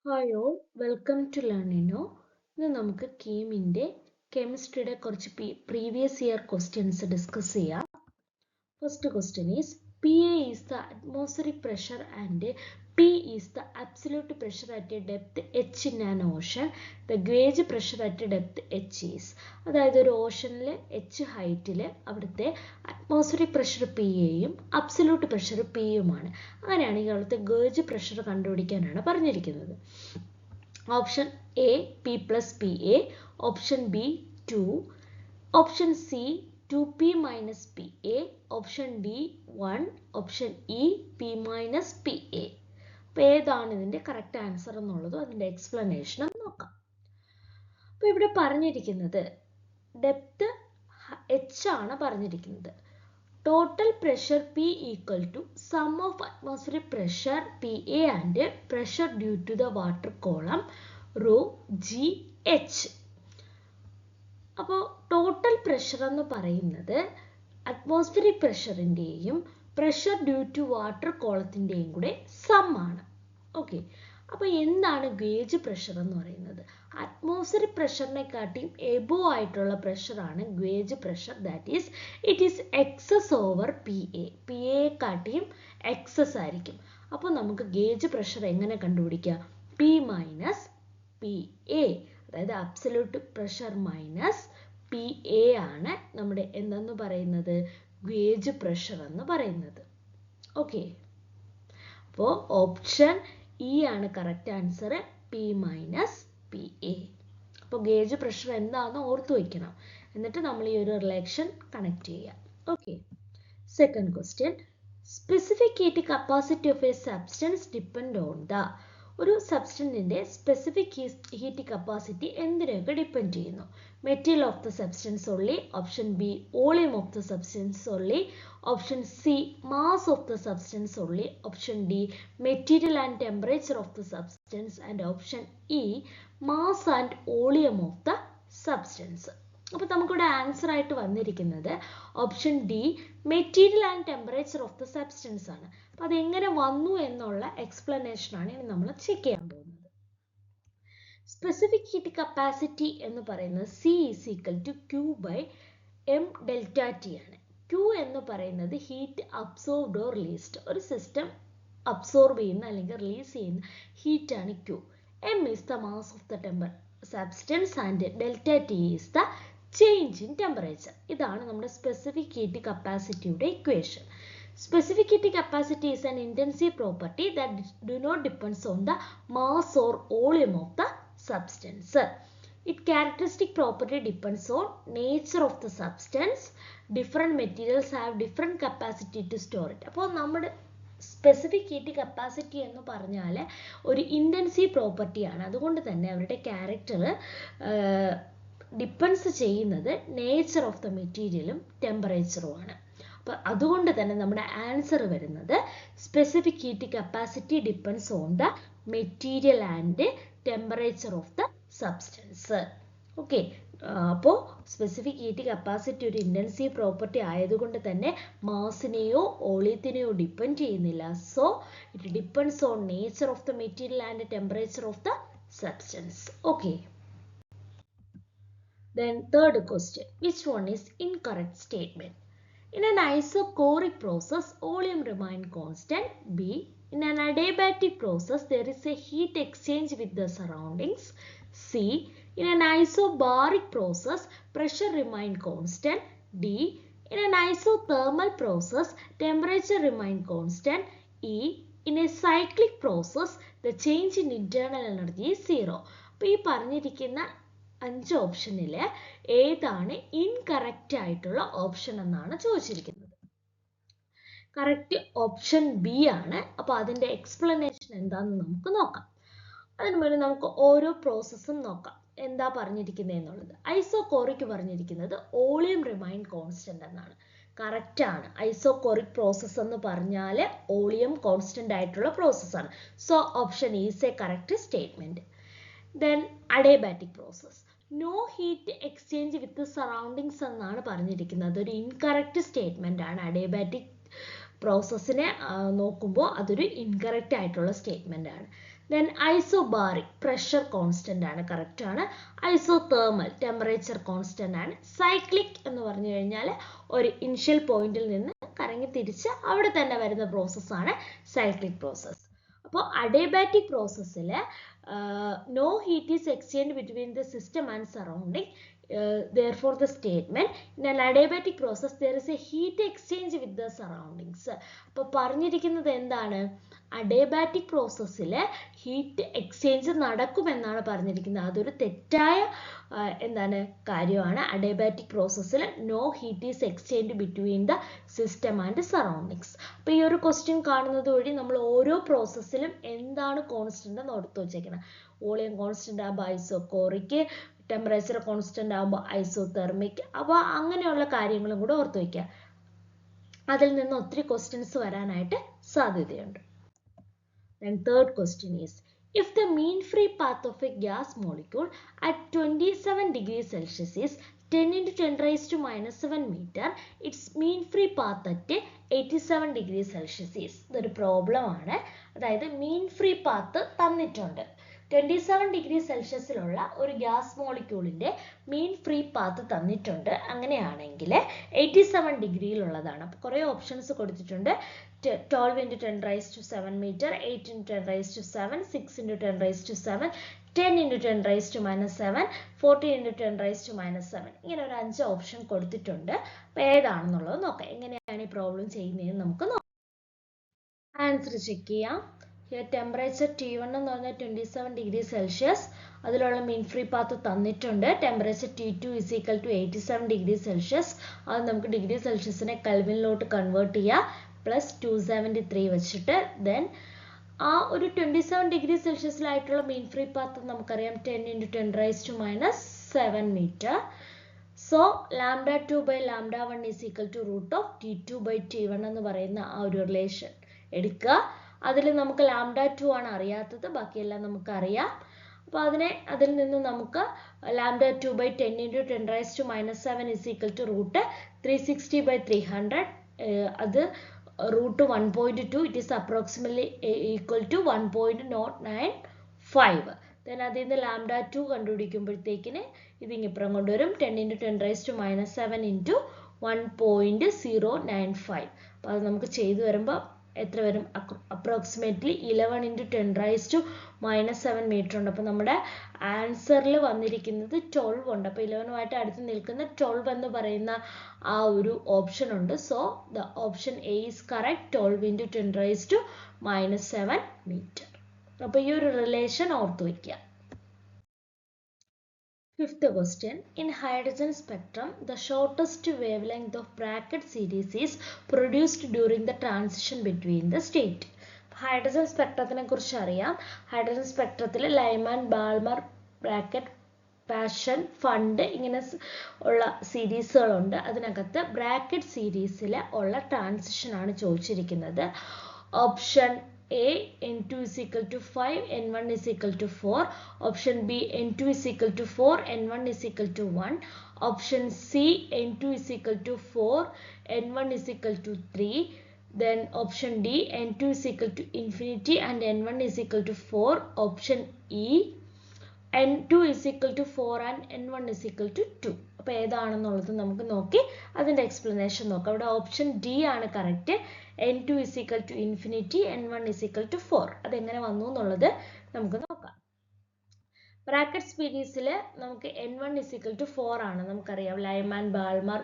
Hi all, welcome to Learnino. ഇന്ന് നമുക്ക് കീമിൻ്റെ കെമിസ്ട്രിയുടെ കുറച്ച് പ്രീവിയസ് ഇയർ ക്വസ്റ്റ്യൻസ് ഡിസ്കസ് ചെയ്യാം. First question is PA is the atmospheric pressure and P is the absolute pressure at a depth h in an ocean. The gauge pressure at a depth h is. അതായത് ഒരു ഓഷനിൽ h ഹൈറ്റിൽ അവിടുത്തെ atmospheric pressure P എയും absolute pressure P യുമാണ്. അങ്ങനെയാണെങ്കിൽ അവിടുത്തെ gauge pressure കണ്ടുപിടിക്കാനാണ് പറഞ്ഞിരിക്കുന്നത്. Option A P plus P A, option B 2, option C 2p minus PA, option D 1, option E P minus PA. അപ്പോൾ ഏതാണ് ഇതിൻ്റെ കറക്റ്റ് ആൻസർ എന്നുള്ളതും അതിൻ്റെ എക്സ്പ്ലനേഷനും നോക്കാം. അപ്പോൾ ഇവിടെ പറഞ്ഞിരിക്കുന്നത് ഡെപ്ത് എച്ച് ആണ് പറഞ്ഞിരിക്കുന്നത്. Total pressure P equal to sum of atmospheric pressure PA and pressure due to the water column rho g h. അപ്പോൾ ടോട്ടൽ പ്രഷർ എന്ന് പറയുന്നത് അറ്റ്മോസ്ഫിയറിക് പ്രഷറിൻ്റെയും പ്രഷർ ഡ്യൂ ടു വാട്ടർ കോളത്തിൻ്റെയും കൂടെ സം ആണ്. ഓക്കെ, അപ്പോൾ എന്താണ് ഗേജ് പ്രഷർ എന്ന് പറയുന്നത്? അറ്റ്മോസ്ഫിയറിക് പ്രഷറിനെക്കാട്ടിയും എബോ ആയിട്ടുള്ള പ്രഷറാണ് gauge pressure. That is it is excess over p a. P എക്കാട്ടിയും എക്സസ് ആയിരിക്കും. അപ്പോൾ നമുക്ക് ഗേജ് പ്രഷർ എങ്ങനെ കണ്ടുപിടിക്കുക? പി മൈനസ് പി എ, അതായത് absolute pressure minus p a ആണ് നമ്മുടെ എന്തെന്ന് പറയുന്നത് ഗേജ് പ്രഷർ എന്ന് പറയുന്നത്. ഓക്കെ, അപ്പോൾ ഓപ്ഷൻ ഇ ആണ് correct answer, P minus p A. അപ്പോൾ ഗേജ് പ്രഷർ എന്താണെന്ന് ഓർത്തു വയ്ക്കണം, എന്നിട്ട് നമ്മൾ ഈ ഒരു റിലേഷൻ കണക്ട് ചെയ്യാം. Okay, second question, specific heat capacity of A substance depend on the. ഒരു സബ്സ്റ്റൻസിൻ്റെ സ്പെസിഫിക് ഹീറ്റ് കപ്പാസിറ്റി എന്തിനൊക്കെ ഡിപ്പെൻഡ് ചെയ്യുന്നു? Material of the substance only, option B volume of the substance only, option C mass of the substance only, option D material and temperature of the substance, and option E mass and volume of the substance. അപ്പോൾ നമുക്കിവിടെ answer ആയിട്ട് വന്നിരിക്കുന്നത് option D material and temperature of the substance ആണ്. അപ്പോൾ അതെങ്ങനെ വന്നു എന്നുള്ള explanation ആണ് ഇനി നമ്മൾ ചെക്ക് ചെയ്യാൻ പോകുന്നത്. സ്പെസിഫിക് ഹീറ്റ് കപ്പാസിറ്റി എന്ന് പറയുന്നത് c is equal to q by m delta t ആണ്. ക്യൂ എന്ന് പറയുന്നത് ഹീറ്റ് അബ്സോർബ്ഡ് ഓർ റിലീസ്ഡ്. ഒരു സിസ്റ്റം അബ്സോർബ് ചെയ്യുന്ന അല്ലെങ്കിൽ റിലീസ് ചെയ്യുന്ന ഹീറ്റാണ് q. M is the mass of the substance and delta t is the change in temperature. ഇതാണ് നമ്മുടെ സ്പെസിഫിക് ഹീറ്റ് കപ്പാസിറ്റിയുടെ equation. Specific heat capacity is an intensive property that do not depends on the mass or volume of the substance. Its characteristic property depends on nature of the substance. Different materials have different capacity to store it. അപ്പോൾ നമ്മുടെ specific heat capacity എന്ന് പറഞ്ഞാൽ ഒരു intensive പ്രോപ്പർട്ടിയാണ്. അതുകൊണ്ട് തന്നെ അവരുടെ character depends ചെയ്യുന്നത് നേച്ചർ ഓഫ് ദ മെറ്റീരിയലും ടെമ്പറേച്ചറുമാണ്. അപ്പോൾ അതുകൊണ്ട് തന്നെ നമ്മുടെ ആൻസർ വരുന്നത് specific heat capacity depends on the material and temperature of the substance. Okay, അപ്പോൾ സ്പെസിഫിക് ഹീറ്റ് കപ്പാസിറ്റി ഒരു ഇൻറ്റൻസീവ് പ്രോപ്പർട്ടി ആയതുകൊണ്ട് തന്നെ മാസിനെയോ വോളിയത്തിനെയോ ഡിപ്പെൻഡ് ചെയ്യുന്നില്ല. So it depends on nature of the material and temperature of the substance. Okay, then third question, which one is incorrect statement? In an isochoric process, volume remains constant. B. In an adiabatic process, there is a heat exchange with the surroundings. C. In an isobaric process, pressure remains constant. D. In an isothermal process, temperature remains constant. E. In a cyclic process, the change in internal energy is zero. അപ്പോൾ ഈ പറഞ്ഞിരിക്കുന്ന 5 ഓപ്ഷനിൽ ഏതാണ് incorrect ആയിട്ടുള്ള option എന്നാണ് ചോദിച്ചിരിക്കുന്നത്. Correct option B ആണ്. അപ്പോൾ അതിൻ്റെ എക്സ്പ്ലനേഷൻ എന്താണെന്ന് നമുക്ക് നോക്കാം. അതിന് മുന്നേ നമുക്ക് ഓരോ പ്രോസസ്സും നോക്കാം എന്താ പറഞ്ഞിരിക്കുന്നത് എന്നുള്ളത്. ഐസോകോറിക് പറഞ്ഞിരിക്കുന്നത് വോളിയം റിമൈൻ കോൺസ്റ്റന്റ് എന്നാണ്. കറക്റ്റ് ആണ്. ഐസോകോറിക് പ്രോസസ്സ് എന്ന് പറഞ്ഞാൽ വോളിയം കോൺസ്റ്റന്റ് ആയിട്ടുള്ള പ്രോസസ്സാണ്. So option is A correct statement. Then adiabatic process, no heat exchange with surroundings എന്നാണ് പറഞ്ഞിരിക്കുന്നത്. അതൊരു ഇൻകറക്റ്റ് സ്റ്റേറ്റ്മെന്റ് ആണ്. അഡിയബാറ്റിക് പ്രോസസ്സിനെ നോക്കുമ്പോൾ അതൊരു ഇൻകറക്റ്റ് ആയിട്ടുള്ള സ്റ്റേറ്റ്മെന്റ് ആണ്. Then isobaric pressure constant ആണ്, കറക്റ്റ് ആണ്. ഐസോതേർമൽ ടെമ്പറേച്ചർ കോൺസ്റ്റന്റ് ആണ്. സൈക്ലിക് എന്ന് പറഞ്ഞു കഴിഞ്ഞാൽ ഒരു ഇനിഷ്യൽ പോയിന്റിൽ നിന്ന് കറങ്ങി തിരിച്ച് അവിടെ തന്നെ വരുന്ന പ്രോസസ്സാണ് സൈക്ലിക് പ്രോസസ്. അപ്പോൾ അഡിയബാറ്റിക് പ്രോസസ്സിൽ no heat is exchanged between the system and surrounding. Therefore the statement, in an adiabatic process there is a heat exchange with the surroundings. അപ്പോൾ പറഞ്ഞിരിക്കുന്നത് എന്താണ്? അഡിയബാറ്റിക് പ്രോസസ്സിൽ ഹീറ്റ് എക്സ്ചേഞ്ച് നടക്കുമെന്നാണ് പറഞ്ഞിരിക്കുന്നത്. അതൊരു തെറ്റായ എന്താണ് കാര്യമാണ്. അഡിയബാറ്റിക് പ്രോസസ്സിൽ no heat is exchange between the system and surroundings. അപ്പോൾ ഈ ഒരു ക്വസ്റ്റ്യൻ കാണുന്നത് വഴി നമ്മൾ ഓരോ പ്രോസസ്സിലും എന്താണ് കോൺസ്റ്റന്റ് എന്ന് ഓർത്ത് വെച്ചേക്കണം. വോളിയം കോൺസ്റ്റന്റ് ആകുമ്പോൾ ഐസോകോറിക്, ടെമ്പറേച്ചർ കോൺസ്റ്റന്റ് ആകുമ്പോൾ ഐസോതെർമിക്. അപ്പോൾ അങ്ങനെയുള്ള കാര്യങ്ങളും കൂടെ ഓർത്ത് വയ്ക്കുക. അതിൽ നിന്ന് ഒത്തിരി ക്വസ്റ്റ്യൻസ് വരാനായിട്ട് സാധ്യതയുണ്ട്. Then third question is, if the mean free path of a gas molecule at 27 degrees Celsius is 10 into 10 raised to minus 7 meter, its mean free path at 87 degrees Celsius is. ഇതൊരു problem ആണ്. അതായത് മീൻ free path തന്നിട്ടുണ്ട്. 27 degree സെൽഷ്യസിലുള്ള ഒരു gas മോളിക്യൂളിന്റെ മീൻ free path തന്നിട്ടുണ്ട്. അങ്ങനെയാണെങ്കിൽ 87 ഡിഗ്രിയിലുള്ളതാണ്. അപ്പോൾ കുറേ options കൊടുത്തിട്ടുണ്ട്. 12 into 10 raised to 7 meter, 8 into 10 raised to 7, 6 into 10 raised to 7, 10 into 10 raised to minus 7, 14 into 10 raised to minus 7. ഇങ്ങനെ ഒരു 5 ഓപ്ഷൻ കൊടുത്തിട്ടുണ്ട്. അപ്പോൾ ഏതാണെന്നുള്ളത് നോക്കാം. എങ്ങനെയാണ് ഈ പ്രോബ്ലം ചെയ്യുന്നതെന്ന് നമുക്ക് നോക്കാം. ആൻസർ ചെക്ക് ചെയ്യാം. ടെമ്പറേച്ചർ T1 എന്ന് പറഞ്ഞാൽ 27 ഡിഗ്രി സെൽഷ്യസ്. അതിലുള്ള മീൻ ഫ്രീ പാത്ത് തന്നിട്ടുണ്ട്. Temperature T2 is equal to 87 degree celsius. അത് നമുക്ക് ഡിഗ്രി സെൽഷ്യസിനെ കെൽവിനിലോട്ട് കൺവേർട്ട് ചെയ്യുക. പ്ലസ് 273 വെച്ചിട്ട് ദെൻ ആ ഒരു 27 ഡിഗ്രി സെൽഷ്യസിലായിട്ടുള്ള മീൻ ഫ്രീ പാത്ത് നമുക്കറിയാം 10 into 10 raised to minus 7 meter. So λ2 by λ1 is equal to root of T2 by T1 എന്ന് പറയുന്ന ആ ഒരു റിലേഷൻ എടുക്കുക. അതിൽ നമുക്ക് λ2 ആണ് അറിയാത്തത്, ബാക്കിയെല്ലാം നമുക്കറിയാം. അപ്പോൾ അതിൽ നിന്ന് നമുക്ക് λ2 by 10 into 10 raised to minus 7 is equal to root 360 by 300. അത് root 1.2, it is approximately equal to 1.095. then അതിൽ നിന്ന് λ2 കണ്ടുപിടിക്കുമ്പോഴത്തേക്കിന് ഇതിങ്ങിപ്പുറം കൊണ്ടുവരും. 10 into 10 raised to minus 7 into 1.095. അപ്പോൾ അത് നമുക്ക് ചെയ്തു വരുമ്പോൾ എത്ര വരും? Approximately 11 into 10 raised to minus 7 metre ഉണ്ട്. അപ്പോൾ നമ്മുടെ ആൻസറിൽ വന്നിരിക്കുന്നത് 12 ഉണ്ട്. അപ്പോൾ 11 അടുത്ത് നിൽക്കുന്ന 12 എന്ന് പറയുന്ന ആ ഒരു ഓപ്ഷൻ ഉണ്ട്. So the option A is correct, 12 into 10 raised to minus 7 metre. അപ്പോൾ ഈ ഒരു റിലേഷൻ ഓർത്തു വയ്ക്കുക. Fifth question, in hydrogen spectrum, the shortest wavelength of bracket series is produced during the transition between the state. Hydrogen സ്പെക്ട്രത്തിനെ കുറിച്ച് അറിയാം. Hydrogen സ്പെക്ട്രത്തിൽ Lyman, Balmer, Brackett, Paschen, Pfund ഇങ്ങനെ ഉള്ള സീരീസുകളുണ്ട്. അതിനകത്ത് ബ്രാക്കറ്റ് സീരീസിൽ ഉള്ള ട്രാൻസിഷൻ ആണ് ചോദിച്ചിരിക്കുന്നത്. Option A, N2 is equal to 5, N1 is equal to 4. Option B, N2 is equal to 4, N1 is equal to 1. Option C, N2 is equal to 4, N1 is equal to 3. Then option D, N2 is equal to infinity and N1 is equal to 4. Option E, N2 is equal to 4 and N1 is equal to 2. അപ്പോൾ ഏതാണെന്നുള്ളത് നമുക്ക് നോക്കി അതിൻ്റെ explanation നോക്കാം. അവിടെ option D ആണ് correct. N2 is equal to infinity, N1 is equal to 4. അതെങ്ങനെ വന്നു എന്നുള്ളത് നമുക്ക് നോക്കാം. ബ്രാക്കറ്റ് സീരീസിൽ നമുക്ക് N1 is equal to 4 ആണ് നമുക്കറിയാം. Lyman, Balmer,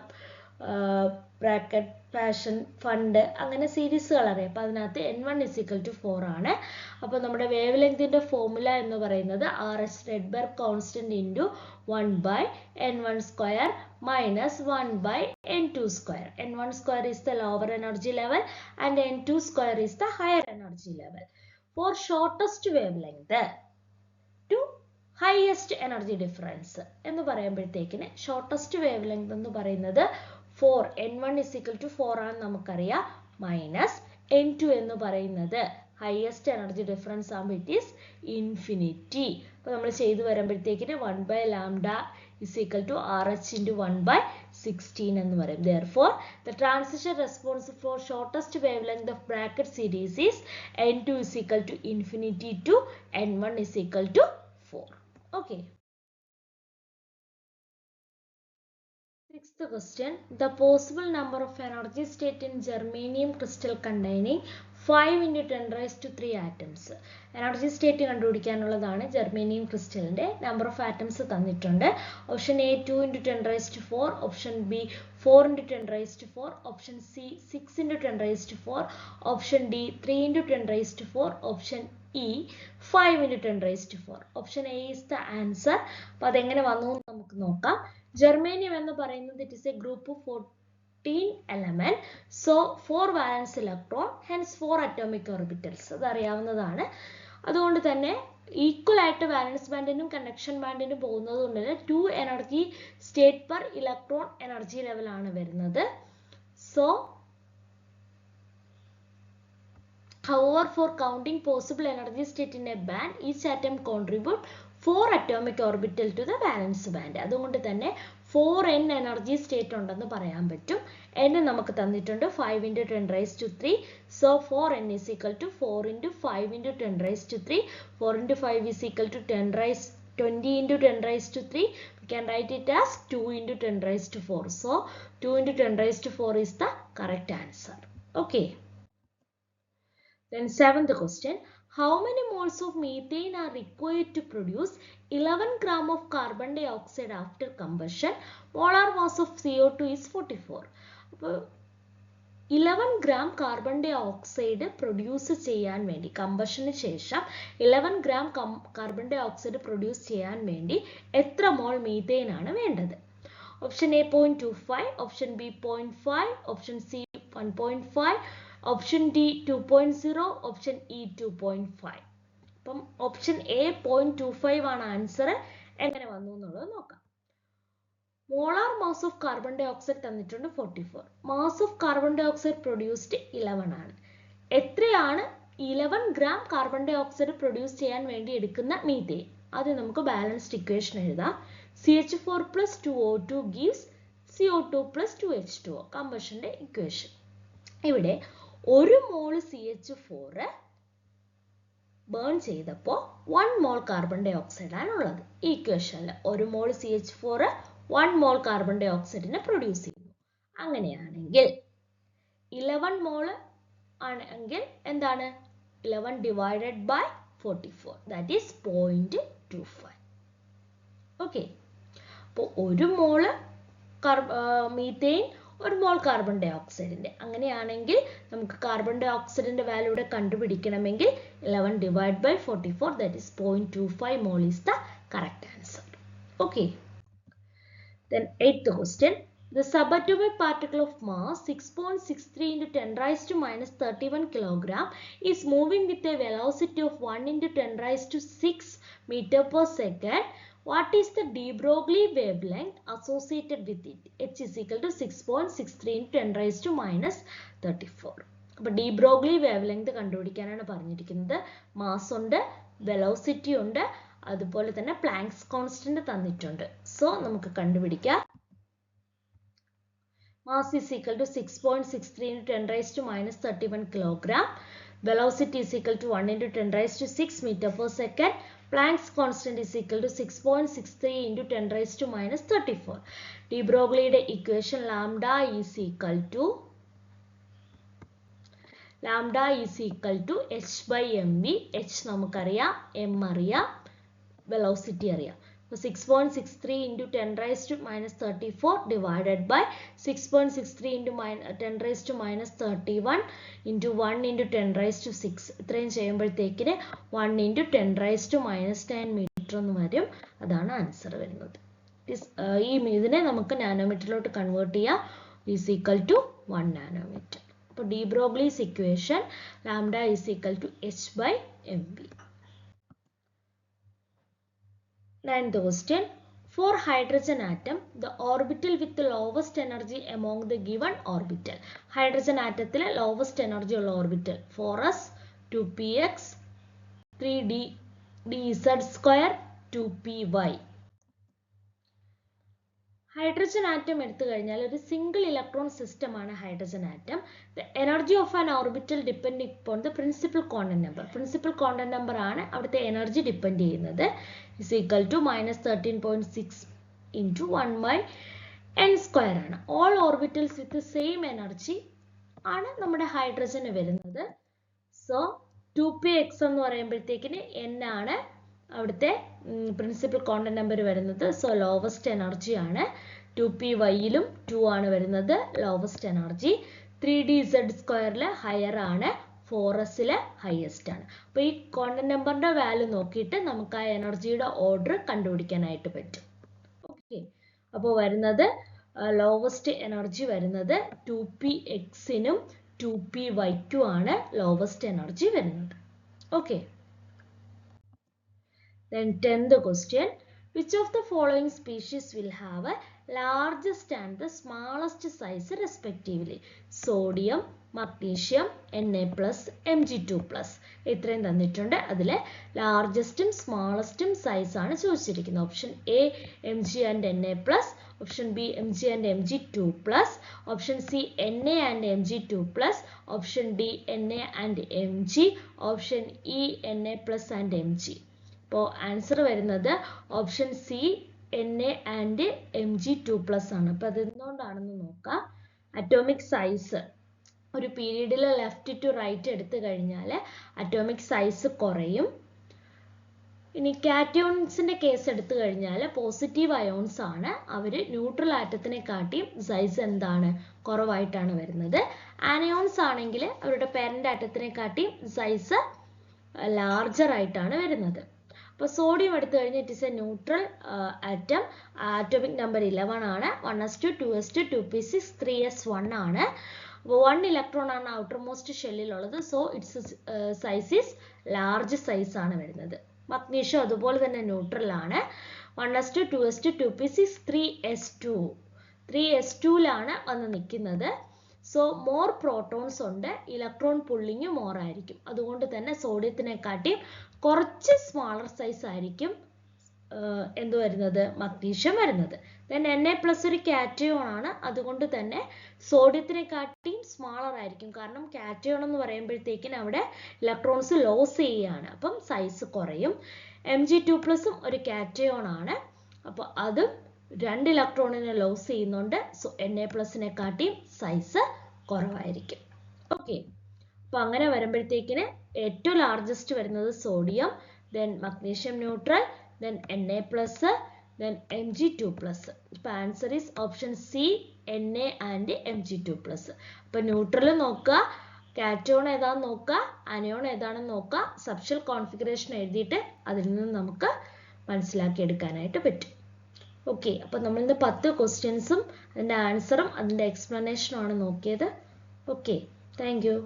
Brackett, Paschen, fund അങ്ങനെ സീരീസുകൾ അറിയാം. അപ്പോൾ അതിനകത്ത് N1 is equal to 4 ആണ്. അപ്പോൾ നമ്മുടെ വേവ് ലെങ്തിൻ്റെ ഫോർമുല എന്ന് പറയുന്നത് RS റെഡ്ബർഗ് constant into 1/N1 square minus 1/N2 square. N1 square is the lower energy level and N2 square is the higher energy level. For shortest wavelength to highest energy difference എന്ന് പറയുമ്പോഴത്തേക്കിന് shortest wave length എന്ന് പറയുന്നത് 4, N1 is equal to 4 ആണ് നമുക്കറിയാം, minus N2 എന്ന് പറയുന്നത് highest energy difference ആകുമ്പോൾ it is infinity. അപ്പോൾ നമ്മൾ ചെയ്തു വരുമ്പോഴത്തേക്കിന് 1/λ is equal to RH into 1 by 16 എന്ന് പറയും. Therefore, the transition response for shortest wavelength of bracket series is n2 is equal to infinity to n1 is equal to 4. Okay. Sixth question, the possible number of energy state in germanium crystal containing 5 into 10 raised to 3 atoms. Energy state കണ്ടുപിടിക്കാനുള്ളതാണ് germanium ക്രിസ്റ്റലിന്റെ number of atoms തന്നിട്ടുണ്ട്. Option a 2 into 10 raised to 4, option b 4 into 10 raised to 4, option c 6 into 10 raised to 4, option d 3 into 10 raised to 4, option e 5 into 10 raised to 4. Option a is the answer. അപ്പോൾ അതെങ്ങനെ വന്നു നമുക്ക് നോക്കാം. Germanium എന്ന് പറയുന്നത് it is a group of 14 element, so 4 valence electron, hence 4 atomic orbitals. അത് അറിയാവുന്നതാണ്. അതുകൊണ്ട് തന്നെ ഈക്വൽ ആയിട്ട് വാലൻസ് ബാൻഡിനും കണ്ടക്ഷൻ ബാൻഡിനും പോകുന്നത് കൊണ്ട് 2 energy state per electron energy level ആണ് വരുന്നത്. So however, for counting possible energy state in a band, each atom contribute 4 atomic orbital to the valence band. അതുകൊണ്ട് തന്നെ 4n energy state ഉണ്ടെന്ന് പറയാൻ പറ്റും. n നമുക്ക് തന്നിട്ടുണ്ട് 5 into 10 raised to 3. So 4n is equal to 4 into 5 into 10 raised to 3. 4 into 5 is equal to 20 into 10 raised to 3. We can write it as 2 into 10 raised to 4. So 2 into 10 raised to 4 is the correct answer. Okay. Then seventh question, how many moles of methane are required to produce 11 gram of carbon dioxide after combustion? Molar mass of CO2 is 44. അപ്പോൾ 11 gram carbon dioxide produce ചെയ്യാൻ വേണ്ടി കമ്പഷന് ശേഷം 11 gram carbon dioxide produce ചെയ്യാൻ വേണ്ടി എത്ര mole methane ആണ് വേണ്ടത്? Option A 0.25, option B 0.5, option C 1.5, option D 2.0, option E 2.5. അപ്പം ഓപ്ഷൻ എ 0.25 ആണ് ആൻസർ. എങ്ങനെ വന്നു എന്നുള്ളത് നോക്കാം. Molar mass of carbon dioxide തന്നിട്ടുണ്ട് 44. Mass of carbon dioxide produced 11 ആണ്. എത്രയാണ് 11 gram carbon dioxide produce ചെയ്യാൻ വേണ്ടി എടുക്കുന്ന മീഥെയ്ൻ? അത് നമുക്ക് ബാലൻസ്ഡ് ഇക്വേഷൻ എഴുതാം. CH4 plus 2O2 gives CO2 plus 2H2O, കമ്പഷന്റെ ഇക്വേഷൻ. ഇവിടെ 1 മോൾ CH4 ബേൺ ചെയ്തപ്പോൾ 1 മോൾ കാർബൺ ഡൈ ഓക്സൈഡ് ആണുള്ളത്. ഈ ഇക്വേഷനിൽ 1 മോൾ CH4 1 മോൾ കാർബൺ ഡൈ ഓക്സൈഡിനെ പ്രൊഡ്യൂസ് ചെയ്യുന്നു. അങ്ങനെയാണെങ്കിൽ 11 മോൾ ആണെങ്കിൽ എന്താണ്? 11 divided by 44, that is 0.25. Okay, അപ്പോൾ 1 മോള് മീഥെയ്ൻ 1 മോൾ കാർബൺ ഡൈ ഓക്സൈഡിന്റെ. അങ്ങനെയാണെങ്കിൽ നമുക്ക് കാർബൺ ഡൈ ഓക്സൈഡിന്റെ വാല്യൂ ഇവിടെ കണ്ടുപിടിക്കണമെങ്കിൽ 11 divide by 44, that is 0.25 mole is the correct answer. Okay. Then 8th question, the subatomic particle of mass 6.63 into 10 raised to minus 31 kilogram is moving with a velocity of 1 into 10 raised to 6 meter per second. What is the de Broglie wavelength associated with it? H is equal to 6.63 into 10 raised to minus 34. അപ്പോൾ de Broglie wavelength കണ്ടുപിടിക്കാനാണ് പറഞ്ഞിരിക്കുന്നത്. Mass ഉണ്ട്, velocity ഉണ്ട്, അതുപോലെ തന്നെ planks constant തന്നിട്ടുണ്ട്. So നമുക്ക് കണ്ടുപിടിക്കാം. Mass is equal to 6.63 into 10 raised to minus 31 kilogram. Velocity is equal to 1 into 10 raised to 6 meter per second. Planck's constant is equal to 6.63 into 10 raised to minus 34. de Broglie's equation lambda is equal to h by mv. h നമുക്കറിയാം, m അറിയാം, velocity അറിയാം. അപ്പോൾ 6.63 into 10 raised to minus 34 divided by 6.63 into 10 raised to minus 31 into 1 into 10 raised to 6. ഇത്രയും ചെയ്യുമ്പോഴത്തേക്കിന് 1 into 10 raised to minus 10 metre എന്ന് വരും. അതാണ് answer വരുന്നത്. ഈ ഇതിനെ നമുക്ക് നാനോമീറ്ററിലോട്ട് കൺവേർട്ട് ചെയ്യാം. is equal to 1 nanometre. അപ്പോൾ de Broglie's equation lambda is equal to h by mv. 9th question, for hydrogen atom, the orbital with the lowest energy among the given orbital. Hydrogen atomത്തിൽ lowest energy ഉള്ള orbital 4s, 2px, 3d, dz square, 2py. Hydrogen atom എടുത്തു കഴിഞ്ഞാൽ ഒരു single electron system ആണ് hydrogen atom. The energy of an orbital depending upon the principal quantum number. Principal quantum number ആണ് അവിടുത്തെ energy depend ചെയ്യുന്നത്. Is equal to -13.6 into 1/n² ആണ്. All orbitals with same energy ആണ് നമ്മുടെ ഹൈഡ്രജന് വരുന്നത്. So 2px എന്ന് പറയുമ്പോഴത്തേക്കിന് n ആണ് അവിടുത്തെ പ്രിൻസിപ്പൽ ക്വാണ്ടം നമ്പർ വരുന്നത്. സോ ലോവസ്റ്റ് എനർജി ആണ്. 2pyയിലും 2 ആണ് വരുന്നത്, ലോവസ്റ്റ് എനർജി. 3dz² ഹയർ ആണ്, 4s ഹയസ്റ്റ് ആണ്. അപ്പോൾ ഈ ക്വാണ്ടം നമ്പറിന്റെ വാല്യൂ നോക്കിയിട്ട് നമുക്ക് ആ എനർജിയുടെ ഓർഡർ കണ്ടുപിടിക്കാനായിട്ട് പറ്റും. ഓക്കെ, അപ്പോൾ വരുന്നത് ലോവസ്റ്റ് എനർജി വരുന്നത് 2pxനും 2pyക്കും ആണ് ലോവസ്റ്റ് എനർജി വരുന്നത്. Okay, then 10th question, which of the following species will have a largest and the smallest size respectively? Sodium, magnesium, Na+, Mg2+. ഇത്രയും തന്നിട്ടുണ്ട്. അതിലെ ലാർജസ്റ്റും സ്മാളസ്റ്റും സൈസ് ആണ് ചോദിച്ചിരിക്കുന്നത്. Option A Mg and Na+, option B Mg and Mg2+, option C Na and Mg2+, option D Na and Mg, option E Na+ and Mg. അപ്പോൾ answer വരുന്നത് option C Na and Mg2+ ആണ്. അപ്പോൾ അത് എന്തുകൊണ്ടാണെന്ന് നോക്കാം. Atomic size ഒരു പീരീഡിൽ left to right എടുത്തു കഴിഞ്ഞാൽ അറ്റോമിക് സൈസ് കുറയും. ഇനി കാറ്റയോൺസിന്റെ കേസ് എടുത്തു കഴിഞ്ഞാൽ പോസിറ്റീവ് അയോൺസ് ആണ്, അവർ ന്യൂട്രൽ ആറ്റത്തിനെ കാട്ടിയും സൈസ് എന്താണ് കുറവായിട്ടാണ് വരുന്നത്. ആനയോൺസ് ആണെങ്കിൽ അവരുടെ പേരന്റ് ആറ്റത്തിനെ കാട്ടിയും സൈസ് ലാർജർ ആയിട്ടാണ് വരുന്നത്. അപ്പോൾ സോഡിയം എടുത്തു കഴിഞ്ഞാൽ it is A neutral atom. Atomic number 11 ആണ്. 1s2, 2s2, 2p6, 3s1 ആണ്. അപ്പോൾ 1 ഇലക്ട്രോൺ ആണ് ഔട്ടർ മോസ്റ്റ് ഷെല്ലിലുള്ളത്. So it's size is large size ആണ് വരുന്നത്. മഗ്നീഷ്യം അതുപോലെ തന്നെ ന്യൂട്രൽ ആണ്. 1s2, 2s2, 2p6, 3s2. 3s2ലാണ് വന്ന് നിൽക്കുന്നത്. സോ മോർ പ്രോട്ടോൺസ് ഉണ്ട്, ഇലക്ട്രോൺ പുള്ളിങ് മോർ ആയിരിക്കും. അതുകൊണ്ട് തന്നെ സോഡിയത്തിനെ കാട്ടി കുറച്ച് സ്മാളർ സൈസ് ആയിരിക്കും എന്ത് വരുന്നത്, മഗ്നീഷ്യം വരുന്നത്. ദെൻ Na+ ഒരു കാറ്റയോൺ ആണ്, അതുകൊണ്ട് തന്നെ സോഡിയത്തിനെ കാട്ടിയും സ്മാളർ ആയിരിക്കും. കാരണം കാറ്റയോൺ എന്ന് പറയുമ്പോഴത്തേക്കിന് അവിടെ ഇലക്ട്രോൺസ് ലോസ് ചെയ്യുകയാണ്, അപ്പം സൈസ് കുറയും. Mg2+ ഒരു കാറ്റയോൺ ആണ്, അപ്പോൾ അതും 2 ഇലക്ട്രോണിനെ ലോസ് ചെയ്യുന്നുണ്ട്. സോ Na+നെ കാട്ടിയും സൈസ് കുറവായിരിക്കും. ഓക്കെ, അപ്പോൾ അങ്ങനെ വരുമ്പോഴത്തേക്കിന് ഏറ്റവും ലാർജസ്റ്റ് വരുന്നത് sodium, then magnesium neutral, then Na+, then Mg2+. ഇപ്പോൾ answer is option C Na and Mg2+. അപ്പോൾ ന്യൂട്രൽ നോക്കുക, കാറ്റയോൺ ഏതാണെന്ന് നോക്കുക, അനയോൺ ഏതാണെന്ന് നോക്കുക, സബ്ഷെൽ കോൺഫിഗറേഷൻ എഴുതിയിട്ട് അതിൽ നിന്ന് നമുക്ക് മനസ്സിലാക്കി എടുക്കാനായിട്ട് പറ്റും. ഓക്കെ, അപ്പോൾ നമ്മളിന്ന് 10 ക്വസ്റ്റ്യൻസും അതിൻ്റെ ആൻസറും അതിൻ്റെ എക്സ്പ്ലനേഷനും ആണ് നോക്കിയത്. Okay, thank you.